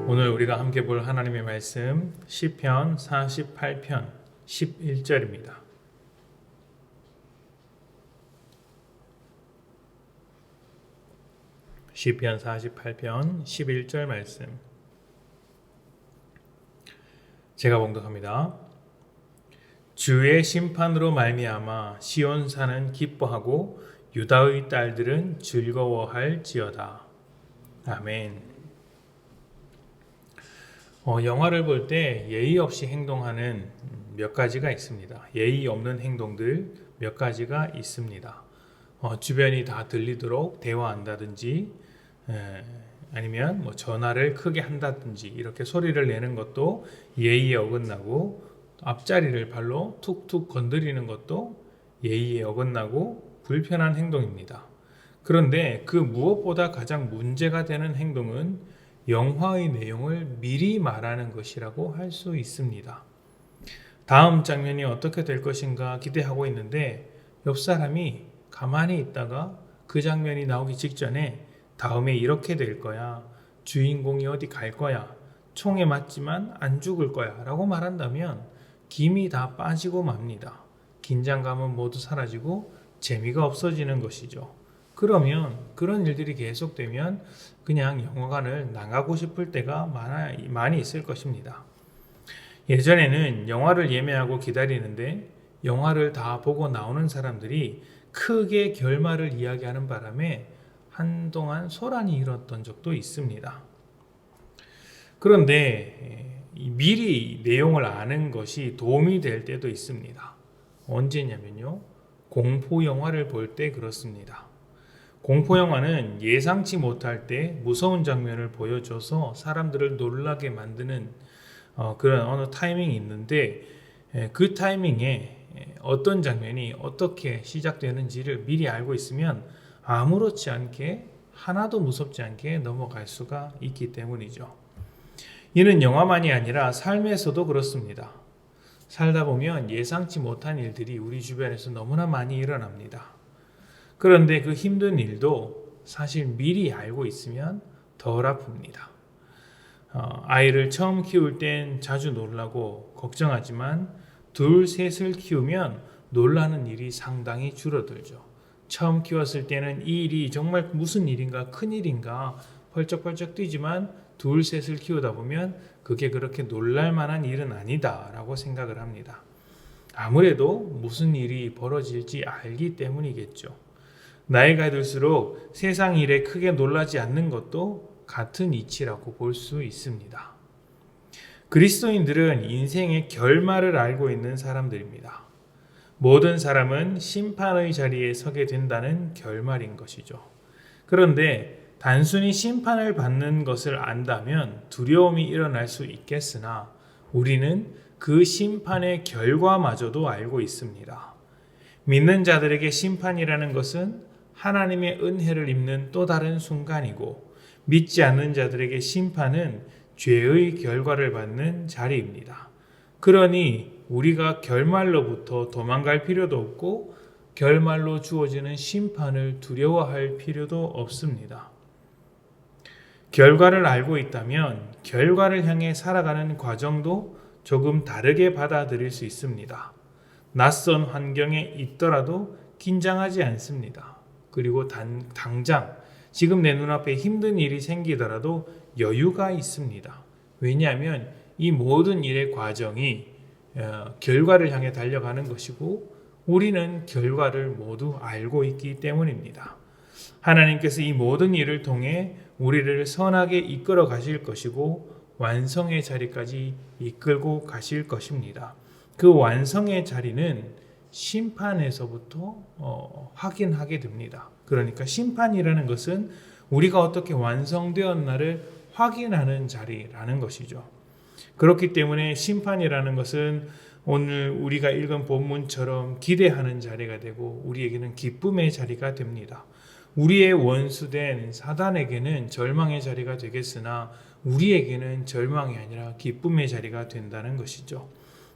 오늘 우리가 함께 볼 하나님의 말씀 시편 48편 11절입니다. 시편 48편 11절 말씀 제가 봉독합니다. 주의 심판으로 말미암아 시온산은 기뻐하고 유다의 딸들은 즐거워할지어다. 아멘. 영화를 볼 때 예의 없이 행동하는 몇 가지가 있습니다. 예의 없는 행동들 몇 가지가 있습니다. 주변이 다 들리도록 대화한다든지 아니면 전화를 크게 한다든지 이렇게 소리를 내는 것도 예의에 어긋나고 앞자리를 발로 툭툭 건드리는 것도 예의에 어긋나고 불편한 행동입니다. 그런데 그 무엇보다 가장 문제가 되는 행동은 영화의 내용을 미리 말하는 것이라고 할 수 있습니다. 다음 장면이 어떻게 될 것인가 기대하고 있는데 옆 사람이 가만히 있다가 그 장면이 나오기 직전에 다음에 이렇게 될 거야, 주인공이 어디 갈 거야, 총에 맞지만 안 죽을 거야 라고 말한다면 김이 다 빠지고 맙니다. 긴장감은 모두 사라지고 재미가 없어지는 것이죠. 그러면 그런 일들이 계속되면 그냥 영화관을 나가고 싶을 때가 많이 있을 것입니다. 예전에는 영화를 예매하고 기다리는데 영화를 다 보고 나오는 사람들이 크게 결말을 이야기하는 바람에 한동안 소란이 일었던 적도 있습니다. 그런데 미리 내용을 아는 것이 도움이 될 때도 있습니다. 언제냐면요, 공포 영화를 볼 때 그렇습니다. 공포 영화는 예상치 못할 때 무서운 장면을 보여줘서 사람들을 놀라게 만드는 그런 어느 타이밍이 있는데 그 타이밍에 어떤 장면이 어떻게 시작되는지를 미리 알고 있으면 아무렇지 않게 하나도 무섭지 않게 넘어갈 수가 있기 때문이죠. 이는 영화만이 아니라 삶에서도 그렇습니다. 살다 보면 예상치 못한 일들이 우리 주변에서 너무나 많이 일어납니다. 그런데 그 힘든 일도 사실 미리 알고 있으면 덜 아픕니다. 아이를 처음 키울 땐 자주 놀라고 걱정하지만 둘, 셋을 키우면 놀라는 일이 상당히 줄어들죠. 처음 키웠을 때는 이 일이 정말 무슨 일인가, 큰 일인가 펄쩍펄쩍 뛰지만 둘, 셋을 키우다 보면 그게 그렇게 놀랄 만한 일은 아니다 라고 생각을 합니다. 아무래도 무슨 일이 벌어질지 알기 때문이겠죠. 나이가 들수록 세상 일에 크게 놀라지 않는 것도 같은 이치라고 볼 수 있습니다. 그리스도인들은 인생의 결말을 알고 있는 사람들입니다. 모든 사람은 심판의 자리에 서게 된다는 결말인 것이죠. 그런데 단순히 심판을 받는 것을 안다면 두려움이 일어날 수 있겠으나 우리는 그 심판의 결과마저도 알고 있습니다. 믿는 자들에게 심판이라는 것은 하나님의 은혜를 입는 또 다른 순간이고 믿지 않는 자들에게 심판은 죄의 결과를 받는 자리입니다. 그러니 우리가 결말로부터 도망갈 필요도 없고 결말로 주어지는 심판을 두려워할 필요도 없습니다. 결과를 알고 있다면 결과를 향해 살아가는 과정도 조금 다르게 받아들일 수 있습니다. 낯선 환경에 있더라도 긴장하지 않습니다. 그리고 당장 지금 내 눈앞에 힘든 일이 생기더라도 여유가 있습니다. 왜냐하면 이 모든 일의 과정이 결과를 향해 달려가는 것이고 우리는 결과를 모두 알고 있기 때문입니다. 하나님께서 이 모든 일을 통해 우리를 선하게 이끌어 가실 것이고 완성의 자리까지 이끌고 가실 것입니다. 그 완성의 자리는 심판에서부터 확인하게 됩니다. 그러니까 심판이라는 것은 우리가 어떻게 완성되었나를 확인하는 자리라는 것이죠. 그렇기 때문에 심판이라는 것은 오늘 우리가 읽은 본문처럼 기대하는 자리가 되고 우리에게는 기쁨의 자리가 됩니다. 우리의 원수된 사단에게는 절망의 자리가 되겠으나 우리에게는 절망이 아니라 기쁨의 자리가 된다는 것이죠.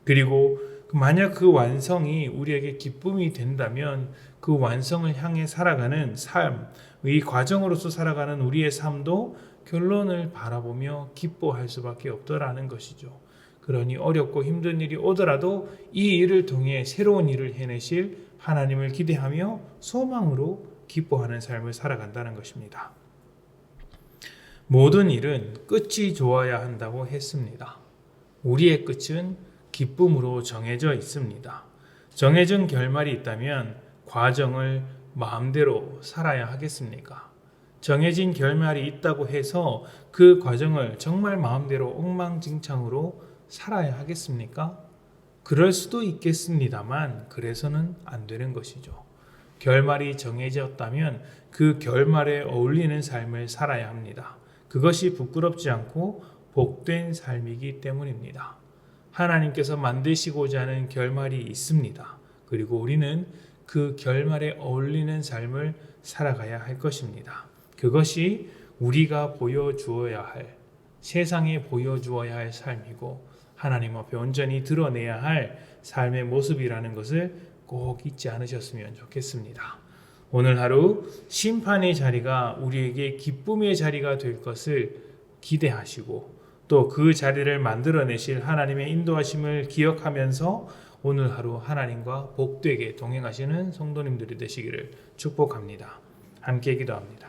그리고 만약 그 완성이 우리에게 기쁨이 된다면 그 완성을 향해 살아가는 삶, 이 과정으로서 살아가는 우리의 삶도 결론을 바라보며 기뻐할 수밖에 없더라는 것이죠. 그러니 어렵고 힘든 일이 오더라도 이 일을 통해 새로운 일을 해내실 하나님을 기대하며 소망으로 기뻐하는 삶을 살아간다는 것입니다. 모든 일은 끝이 좋아야 한다고 했습니다. 우리의 끝은 기쁨으로 정해져 있습니다. 정해진 결말이 있다면 과정을 마음대로 살아야 하겠습니까? 정해진 결말이 있다고 해서 그 과정을 정말 마음대로 엉망진창으로 살아야 하겠습니까? 그럴 수도 있겠습니다만 그래서는 안 되는 것이죠. 결말이 정해졌다면 그 결말에 어울리는 삶을 살아야 합니다. 그것이 부끄럽지 않고 복된 삶이기 때문입니다. 하나님께서 만드시고자 하는 결말이 있습니다. 그리고 우리는 그 결말에 어울리는 삶을 살아가야 할 것입니다. 그것이 우리가 보여주어야 할, 세상에 보여주어야 할 삶이고 하나님 앞에 온전히 드러내야 할 삶의 모습이라는 것을 꼭 잊지 않으셨으면 좋겠습니다. 오늘 하루 심판의 자리가 우리에게 기쁨의 자리가 될 것을 기대하시고 또 그 자리를 만들어내실 하나님의 인도하심을 기억하면서 오늘 하루 하나님과 복되게 동행하시는 성도님들이 되시기를 축복합니다. 함께 기도합니다.